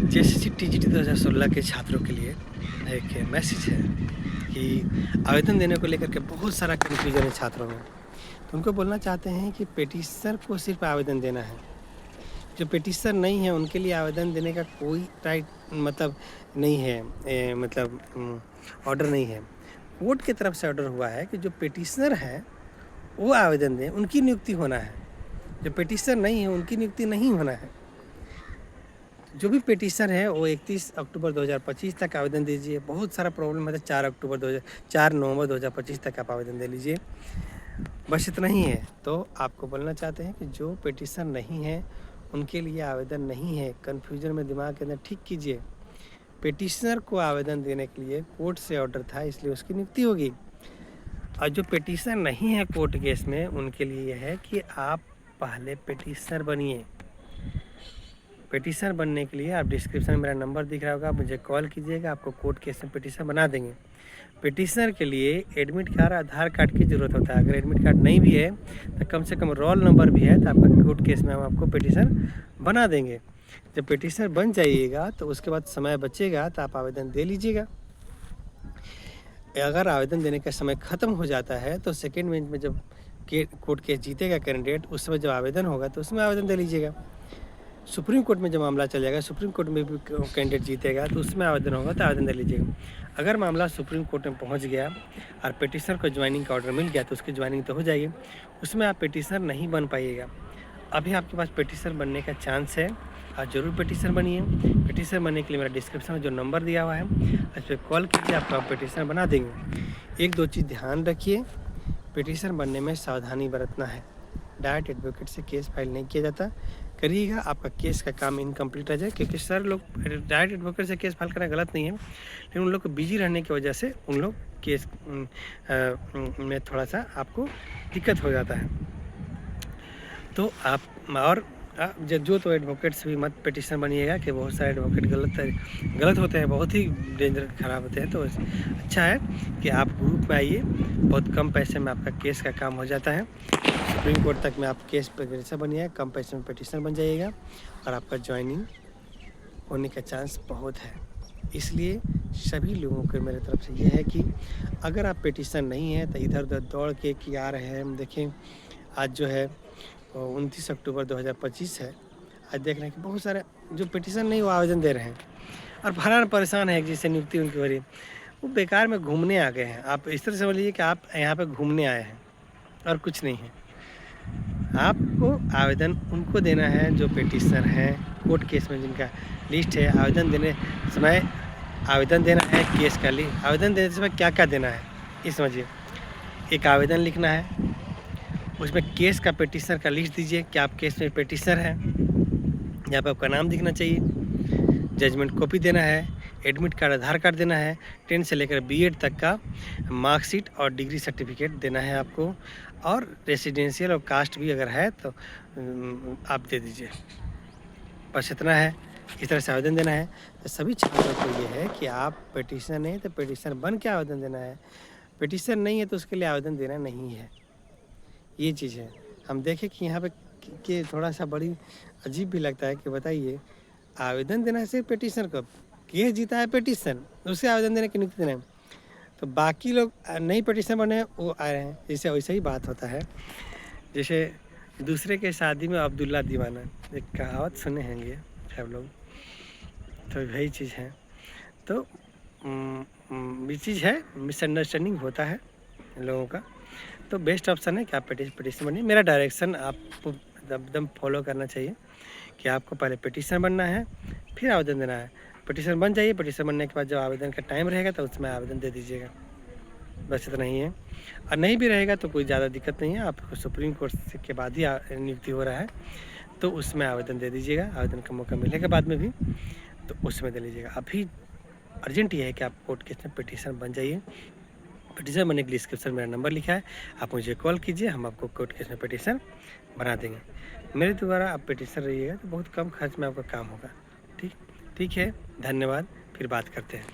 JSSC TGT 2016 के छात्रों के लिए एक मैसेज है कि आवेदन देने को लेकर के बहुत सारा कन्फ्यूजन है छात्रों में। तो उनको बोलना चाहते हैं कि पेटिशनर को सिर्फ आवेदन देना है। जो पेटिशनर नहीं है उनके लिए आवेदन देने का कोई राइट मतलब नहीं है, ऑर्डर नहीं है। कोर्ट की तरफ से ऑर्डर हुआ है कि जो पेटिशनर है वो आवेदन दें, उनकी नियुक्ति होना है। जो पेटिशनर नहीं है उनकी नियुक्ति नहीं होना है। जो भी पेटिशनर है वो 31 अक्टूबर 2025 तक आवेदन दीजिए। बहुत सारा प्रॉब्लम है तो 4 नवंबर 2025 तक आप आवेदन दे लीजिए। बस इतना ही है। तो आपको बोलना चाहते हैं कि जो पेटिशनर नहीं है उनके लिए आवेदन नहीं है। कन्फ्यूजन में दिमाग के अंदर ठीक कीजिए। पेटिशनर को आवेदन देने के लिए कोर्ट से ऑर्डर था, इसलिए उसकी नियुक्ति होगी। और जो पेटिशनर नहीं है कोर्ट केस में उनके लिए यह है कि आप पहले पेटिशनर बनिए। पेटिशनर बनने के लिए आप डिस्क्रिप्शन में मेरा नंबर दिख रहा होगा, मुझे कॉल कीजिएगा, आपको कोर्ट केस में पेटिशनर बना देंगे। पेटिशनर के लिए एडमिट कार्ड, आधार कार्ड की ज़रूरत होता है। अगर एडमिट कार्ड नहीं भी है तो कम से कम रोल नंबर भी है तो आपका कोर्ट केस में हम आपको पेटिशनर बना देंगे। जब पेटिशनर बन जाइएगा तो उसके बाद समय बचेगा तो आप आवेदन दे लीजिएगा। अगर आवेदन देने का समय ख़त्म हो जाता है तो सेकेंड बेंच में जब कोर्ट केस जीतेगा कैंडिडेट, उस समय जब आवेदन होगा तो उसमें आवेदन दे लीजिएगा। सुप्रीम कोर्ट में जब मामला चल जाएगा, सुप्रीम कोर्ट में भी कैंडिडेट जीतेगा तो उसमें आवेदन होगा तो आवेदन दे लीजिएगा। अगर मामला सुप्रीम कोर्ट में पहुंच गया और पेटिशनर को ज्वाइनिंग का ऑर्डर मिल गया तो उसकी ज्वाइनिंग तो हो जाएगी, उसमें आप पेटिशनर नहीं बन पाइएगा। अभी आपके पास पेटिशनर बनने का चांस है और ज़रूर पेटिशनर बनिए। पेटिशनर बनने के लिए मेरा डिस्क्रिप्शन में जो नंबर दिया हुआ है उस पर कॉल कीजिए, आपको आप पेटिशनर बना देंगे। एक दो चीज़ ध्यान रखिए, पेटिशनर बनने में सावधानी बरतना है। डायरेक्ट एडवोकेट से केस फाइल नहीं किया जाता। करिएगा, आपका केस का काम इनकम्प्लीट रह जाए, क्योंकि सर लोग डायरेक्ट एडवोकेट से केस फाइल करना गलत नहीं है, लेकिन उन लोग को बिजी रहने की वजह से उन लोग केस में थोड़ा सा आपको दिक्कत हो जाता है। तो आप और जो तो एडवोकेट्स भी मत पेटिशनर बनिएगा कि बहुत सारे एडवोकेट गलत होते हैं, बहुत ही डेंजर ख़राब होते हैं। तो अच्छा है कि आप ग्रुप में आइए, बहुत कम पैसे में आपका केस का काम हो जाता है। सुप्रीम कोर्ट तक में आप केस पेटिशनर बनिए, कम पैसे में पेटिशनर बन जाइएगा और आपका ज्वाइनिंग होने का चांस बहुत है। इसलिए सभी लोगों को मेरे तरफ से यह है कि अगर आप पेटिशनर नहीं हैं तो इधर उधर दौड़ के आ रहे हैं। देखें, आज जो है 29 अक्टूबर 2025 है। आज देख रहे हैं कि बहुत सारे जो पेटिशन नहीं वो आवेदन दे रहे हैं और भरा परेशान है जिससे नियुक्ति उनकी हो रही है, वो बेकार में घूमने आ गए हैं। आप इस तरह समझ लीजिए कि आप यहाँ पे घूमने आए हैं और कुछ नहीं है। आपको आवेदन उनको देना है जो पेटिशनर हैं, कोर्ट केस में जिनका लिस्ट है। आवेदन देने समय आवेदन देना है, केस का आवेदन देने समय क्या क्या देना है ये समझिए। एक आवेदन लिखना है, उसमें केस का पेटिशनर का लिस्ट दीजिए कि आप केस में पेटिशनर हैं, यहाँ पे आपका नाम दिखना चाहिए। जजमेंट कॉपी देना है, एडमिट कार्ड, आधार कार्ड देना है, 10 से लेकर बीएड तक का मार्कशीट और डिग्री सर्टिफिकेट देना है आपको, और रेसिडेंशियल और कास्ट भी अगर है तो आप दे दीजिए। बस इतना है। इस तरह से आवेदन देना है। तो सभी छात्रों को ये है कि आप पेटिशनर नहीं तो पेटिशनर बन के आवेदन देना है, पेटिशनर नहीं है तो उसके लिए आवेदन देना नहीं है। ये चीज़ है। हम देखें कि यहाँ पे कि थोड़ा सा बड़ी अजीब भी लगता है कि बताइए, आवेदन देना है सिर्फ पेटिशनर को, केस जीता है पेटिशन, उससे आवेदन देने की नियुक्ति देना है। तो बाकी लोग नहीं पेटिशनर बने वो आ रहे हैं। जैसे वैसे ही बात होता है, जैसे दूसरे के शादी में अब्दुल्ला दीवाना, एक कहावत सुने होंगे सब लोग, तो वही चीज़ है। तो ये चीज़ है, मिसअंडरस्टैंडिंग होता है लोगों का। तो बेस्ट ऑप्शन है कि आप पेटिशनर बनिए। मेरा डायरेक्शन आपको एकदम फॉलो करना चाहिए कि आपको पहले पेटिशनर बनना है, फिर आवेदन देना है। पेटिशनर बन जाइए, पेटिशनर बनने के बाद जब आवेदन का टाइम रहेगा तो उसमें आवेदन दे दीजिएगा। बस इतना ही है। और नहीं भी रहेगा तो कोई ज़्यादा दिक्कत नहीं है, आपको सुप्रीम कोर्ट के बाद ही नियुक्ति हो रहा है तो उसमें आवेदन दे दीजिएगा। आवेदन का मौका मिलेगा बाद में भी तो उसमें दे लीजिएगा। अभी अर्जेंट ये है कि आप कोर्ट केस में पेटिशनर बन जाइए। पेटिशन बनने के लिए डिस्क्रिप्शन में मेरा नंबर लिखा है, आप मुझे कॉल कीजिए, हम आपको कोर्ट केस में पेटिशन बना देंगे। मेरे द्वारा आप पेटिशन रहिएगा तो बहुत कम खर्च में आपका काम होगा। ठीक है, धन्यवाद, फिर बात करते हैं।